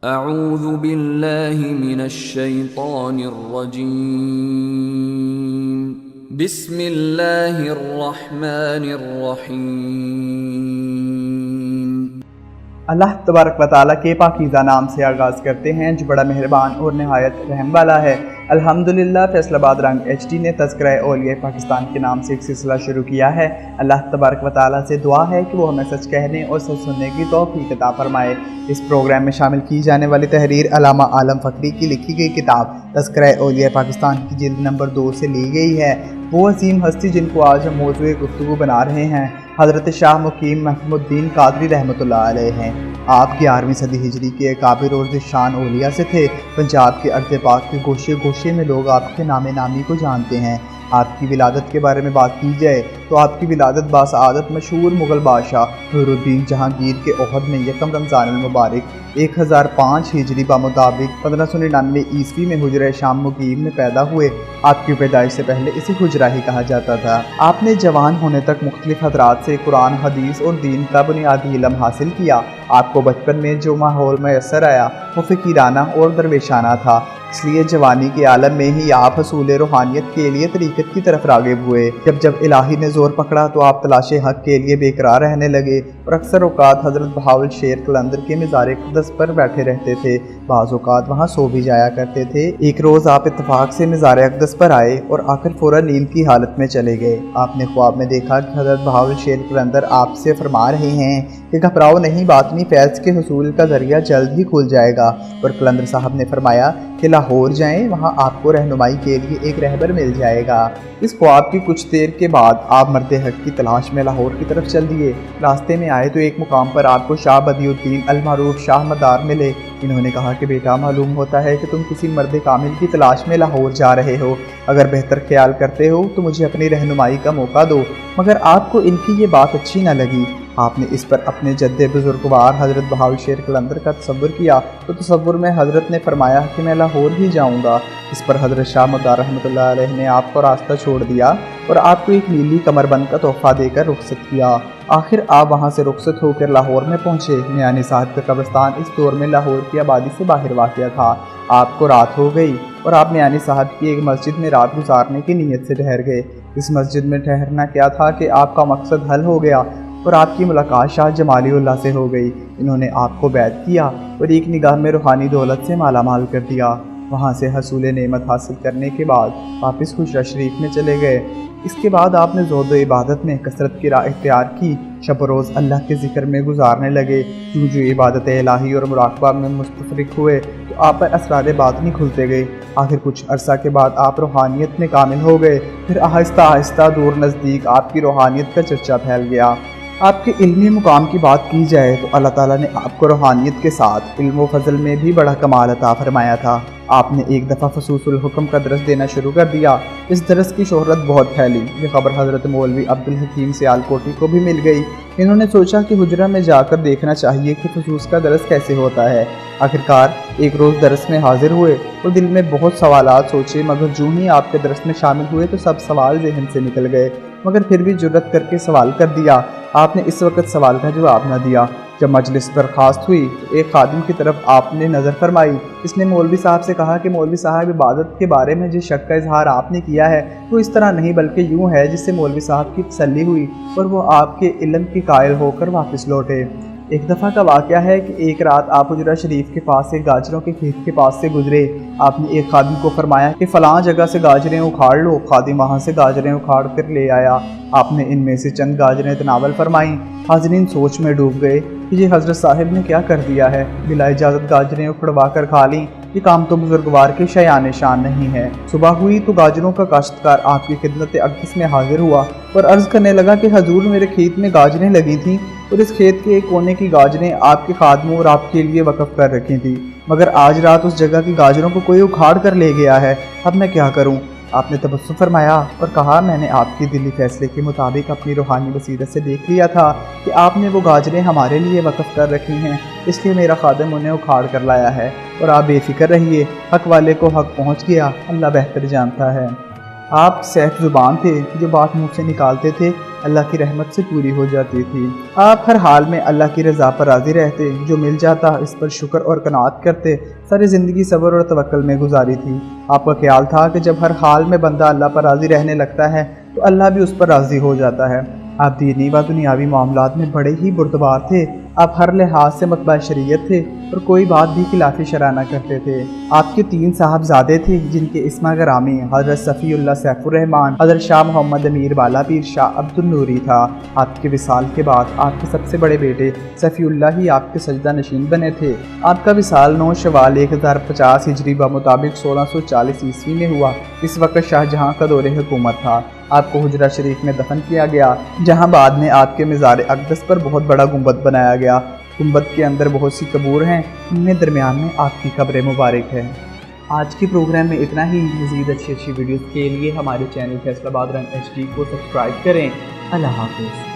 اعوذ باللہ من الشیطان الرجیم بسم اللہ الرحمن الرحیم۔ اللہ تبارک و تعالیٰ کے پاکیزہ نام سے آغاز کرتے ہیں جو بڑا مہربان اور نہایت رحم والا ہے۔ الحمدللہ فیصل آباد رنگ HD نے تذکرہ اولیاء پاکستان کے نام سے ایک سلسلہ شروع کیا ہے۔ اللہ تبارک و تعالیٰ سے دعا ہے کہ وہ ہمیں سچ کہنے اور سچ سننے کی توفیق عطا فرمائے۔ اس پروگرام میں شامل کی جانے والی تحریر علامہ عالم فقری کی لکھی گئی کتاب تذکرہ اولیاء پاکستان کی جلد نمبر 2 سے لی گئی ہے۔ وہ عظیم ہستی جن کو آج ہم موضوع گفتگو بنا رہے ہیں حضرت شاہ مقیم محکم الدین قادری رحمۃ اللہ علیہ ہیں۔ آپ 11ویں صدی ہجری کے اکابر اور ذیشان اولیاء سے تھے۔ پنجاب کے ارض پاک کے گوشے گوشے میں لوگ آپ کے نام نامی کو جانتے ہیں۔ آپ کی ولادت کے بارے میں بات کی جائے تو آپ کی ولادت باسعادت مشہور مغل بادشاہ نور الدین جہانگیر کے عہد میں یکم رمضان المبارک 1005 ہجری بمطابق 1599 عیسوی میں حجرہ شام مقیم میں پیدا ہوئے۔ آپ کی پیدائش سے پہلے اسے حجرہ ہی کہا جاتا تھا۔ آپ نے جوان ہونے تک مختلف حضرات سے قرآن حدیث اور دین کا بنیادی علم حاصل کیا۔ آپ کو بچپن میں جو ماحول میسر آیا وہ فقیرانہ اور درویشانہ تھا، اس لیے جوانی کے عالم میں ہی آپ حصول روحانیت کے لیے طریقت کی طرف راغب ہوئے۔ جب الہی نے زور پکڑا تو آپ تلاش حق کے لیے بے قرار رہنے لگے اور اکثر اوقات حضرت بہاول شیر قلندر کے مزار اقدس پر بیٹھے رہتے تھے، بعض اوقات وہاں سو بھی جایا کرتے تھے۔ ایک روز آپ اتفاق سے مزار اقدس پر آئے اور آ کر فوراً نیند کی حالت میں چلے گئے۔ آپ نے خواب میں دیکھا کہ حضرت بہاول شیر قلندر آپ سے فرما رہے ہیں کہ گھبراؤ نہیں، باطنی فیض کے حصول کا ذریعہ جلد ہی کھل جائے گا۔ اور قلندر صاحب نے فرمایا کہ لاہور جائیں، وہاں آپ کو رہنمائی کے لیے ایک رہبر مل جائے گا۔ اس خواب کی کچھ دیر کے بعد آپ مرد حق کی تلاش میں لاہور کی طرف چل دیے۔ راستے میں آئے تو ایک مقام پر آپ کو شاہ بدیع الدین المعروف شاہ مدار ملے۔ انہوں نے کہا کہ بیٹا، معلوم ہوتا ہے کہ تم کسی مرد کامل کی تلاش میں لاہور جا رہے ہو۔ اگر بہتر خیال کرتے ہو تو مجھے اپنی رہنمائی کا موقع دو۔ مگر آپ کو ان کی یہ بات اچھی نہ لگی۔ آپ نے اس پر اپنے جد بزرگوار حضرت بہاول شیر قلندر کا تصور کیا تو تصور میں حضرت نے فرمایا کہ میں لاہور ہی جاؤں گا۔ اس پر حضرت شاہ مدار رحمۃ اللہ علیہ نے آپ کو راستہ چھوڑ دیا اور آپ کو ایک نیلی کمر بند کا تحفہ دے کر رخصت کیا۔ آخر آپ وہاں سے رخصت ہو کر لاہور میں پہنچے۔ میانی صاحب کا قبرستان اس دور میں لاہور کی آبادی سے باہر واقع تھا۔ آپ کو رات ہو گئی اور آپ میانی صاحب کی ایک مسجد میں رات گزارنے کی نیت سے ٹھہر گئے۔ اس مسجد میں ٹھہرنا کیا تھا کہ آپ کا مقصد حل ہو گیا اور آپ کی ملاقات شاہ جمالی اللہ سے ہو گئی۔ انہوں نے آپ کو بیعت کیا اور ایک نگاہ میں روحانی دولت سے مالا مال کر دیا۔ وہاں سے حصول نعمت حاصل کرنے کے بعد واپس حجرہ شریف میں چلے گئے۔ اس کے بعد آپ نے زہد و عبادت میں کثرت کی راہ اختیار کی۔ شب و روز اللہ کے ذکر میں گزارنے لگے۔ جو عبادت الہی اور مراقبہ میں مستفرق ہوئے تو آپ پر اسرار باطنی کھلتے گئے۔ آخر کچھ عرصہ کے بعد آپ روحانیت میں کامل ہو گئے۔ پھر آہستہ آہستہ دور نزدیک آپ کی روحانیت کا چرچا پھیل گیا۔ آپ کے علمی مقام کی بات کی جائے تو اللہ تعالیٰ نے آپ کو روحانیت کے ساتھ علم و فضل میں بھی بڑا کمال عطا فرمایا تھا۔ آپ نے ایک دفعہ فصوص الحکم کا درس دینا شروع کر دیا۔ اس درس کی شہرت بہت پھیلی۔ یہ خبر حضرت مولوی عبدالحکیم سیالکوٹی کو بھی مل گئی۔ انہوں نے سوچا کہ حجرہ میں جا کر دیکھنا چاہیے کہ فصوص کا درس کیسے ہوتا ہے۔ آخرکار ایک روز درس میں حاضر ہوئے اور دل میں بہت سوالات سوچے، مگر جو ہی آپ کے درس میں شامل ہوئے تو سب سوال ذہن سے نکل گئے، مگر پھر بھی جرأت کر کے سوال کر دیا۔ آپ نے اس وقت سوال کا جواب نہ دیا۔ جب مجلس برخاست ہوئی تو ایک خادم کی طرف آپ نے نظر فرمائی۔ اس نے مولوی صاحب سے کہا کہ مولوی صاحب، عبادت کے بارے میں جس شک کا اظہار آپ نے کیا ہے وہ اس طرح نہیں بلکہ یوں ہے، جس سے مولوی صاحب کی تسلی ہوئی اور وہ آپ کے علم کے قائل ہو کر واپس لوٹے۔ ایک دفعہ کا واقعہ ہے کہ ایک رات آپ حجرہ شریف کے پاس ایک گاجروں کے کھیت کے پاس سے گزرے۔ آپ نے ایک خادم کو فرمایا کہ فلاں جگہ سے گاجریں اکھاڑ لو۔ خادم وہاں سے گاجریں اکھاڑ کر لے آیا۔ آپ نے ان میں سے چند گاجریں تناول فرمائیں۔ حاضرین سوچ میں ڈوب گئے کہ یہ حضرت صاحب نے کیا کر دیا ہے، بلا اجازت گاجریں اکھڑوا کر کھا لیں۔ یہ کام تو بزرگوار کے شایان شان نہیں ہے۔ صبح ہوئی تو گاجروں کا کاشتکار آپ کی خدمت اقدس میں حاضر ہوا اور عرض کرنے لگا کہ حضور، میرے کھیت میں گاجریں لگی تھیں اور اس کھیت کے ایک کونے کی گاجریں آپ کے خادموں اور آپ کے لیے وقف کر رکھی تھیں، مگر آج رات اس جگہ کی گاجروں کو کوئی اکھاڑ کر لے گیا ہے۔ اب میں کیا کروں؟ آپ نے تبسم فرمایا اور کہا، میں نے آپ کی دلی فیصلے کے مطابق اپنی روحانی بصیرت سے دیکھ لیا تھا کہ آپ نے وہ گاجریں ہمارے لیے وقف کر رکھی ہیں، اس لیے میرا خادم انہیں اکھاڑ کر لایا ہے، اور آپ بے فکر رہیے، حق والے کو حق پہنچ گیا، اللہ بہتر جانتا ہے۔ آپ سیف زبان تھے، جو بات منہ سے نکالتے تھے اللہ کی رحمت سے پوری ہو جاتی تھی۔ آپ ہر حال میں اللہ کی رضا پر راضی رہتے، جو مل جاتا اس پر شکر اور قناعت کرتے، ساری زندگی صبر اور توکل میں گزاری تھی۔ آپ کا خیال تھا کہ جب ہر حال میں بندہ اللہ پر راضی رہنے لگتا ہے تو اللہ بھی اس پر راضی ہو جاتا ہے۔ آپ دینی و دنیاوی معاملات میں بڑے ہی بردبار تھے۔ آپ ہر لحاظ سے متبع شریعت تھے اور کوئی بات بھی خلاف شرع نہ کرتے تھے۔ آپ کے 3 صاحبزادے تھے جن کے اسمہ گرامی حضرت صفی اللہ سیف الرحمن، حضرت شاہ محمد امیر بالا پیر شاہ عبد النوری تھا۔ آپ کے وصال کے بعد آپ کے سب سے بڑے بیٹے صفی اللہ ہی آپ کے سجدہ نشین بنے تھے۔ آپ کا وصال 9 شوال 1050 ہجری بمطابق 1640 عیسوی میں ہوا۔ اس وقت شاہ جہاں کا دور حکومت تھا۔ آپ کو حجرہ شریف میں دفن کیا گیا، جہاں بعد میں آپ کے مزار اقدس پر بہت بڑا گنبد بنایا گیا۔ گنبد کے اندر بہت سی قبور ہیں، ان میں درمیان میں آپ کی قبر مبارک ہے۔ آج کے پروگرام میں اتنا ہی۔ مزید اچھی ویڈیوز کے لیے ہمارے چینل فیصل آباد رنگ HD کو سبسکرائب کریں۔ اللہ حافظ۔